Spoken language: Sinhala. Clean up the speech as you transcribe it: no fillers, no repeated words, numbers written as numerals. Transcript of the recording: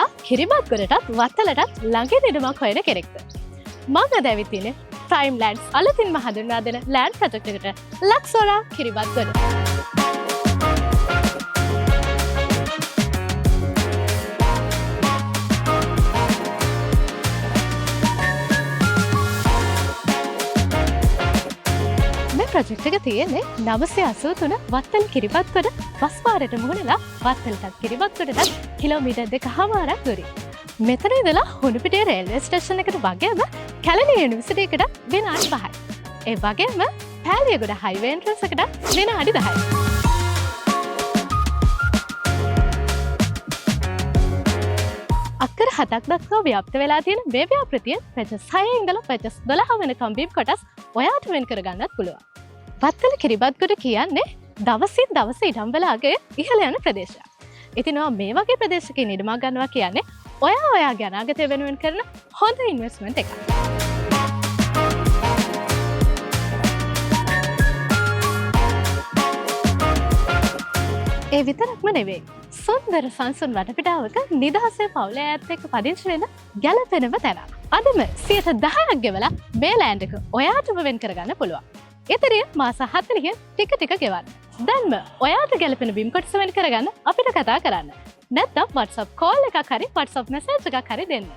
ඔයා කිරිබත් ගොඩටත් වත්තලටත් ළඟින් ඉඩමක් හොයන කෙනෙක්ද? මම අද ඇවිත් ඉන්නේ ප්‍රයිම් ලෑන්ඩ්ස් අලුතින්ම හඳුන්වා දෙන ලෑන්ඩ් ප්‍රොජෙක්ට් එකට ලක්සෝරා කිරිබත් ගොඩ. ප්‍රොජෙක්ට් එක තියෙන්නේ 983 වත්තල කිරිබත් ගොඩ බස් පාරට මුහුණලා වත්තලටත් කිරිබත් ගොඩටත් කිලෝමීටර් 2.5ක් දුරින්. මෙතන ඉඳලා හුණුපිටිය රේල්වේ ස්ටේෂන් එකට වගේම කැලණි යුනිවර්සිටි එකට විනාඩි 5යි. ඒ වගේම පෑලියගොඩ හයිවේ එන්ට්‍රන්ස් එකට විනාඩි 10යි. අක්කර 7ක් දක්වා ව්‍යාප්ත වෙලා තියෙන මේ ව්‍යාපෘතිය පැජස් 6 ඉඳලා පැජස් 12 වෙනකම් බීම් කොටස් ඔයාට වෙන් කරගන්නත් පුළුවන්. වත්තල කිරිබත් ගොඩ කියන්නේ දවසින් දවස ඉඩම්වලාගේ ඉහළ යන ප්‍රදේශයක්. ඉතින් මේ වගේ ප්‍රදේශයක ඉඩමක් ගන්නවා කියන්නේ ඔයාගේ අනාගතය වෙනුවෙන් කරන හොඳ ඉන්වෙස්ට්මන්ට් එකක්. ඒ විතරක්ම නෙවෙයි. සුන්දර සංසුන් වටපිටාවක නිදහසේ පවුලේ අයත් එක්ක පදිංචි වෙන ගැළපෙනම තැනක්. අදම 10%ක් ගෙවලා මේ ලෑන්ඩ් එක ඔයාටම වෙන් කරගන්න පුළුවන්. ඉතින් මාස 40 ටික ගෙවන්න. දැන්ම ඔයාට ගැළපෙන බිම් කොටස වෙන් කරගන්න අපිට කතා කරන්න. නැත්නම් WhatsApp call එකක් හරි WhatsApp message එකක් හරි දෙන්න.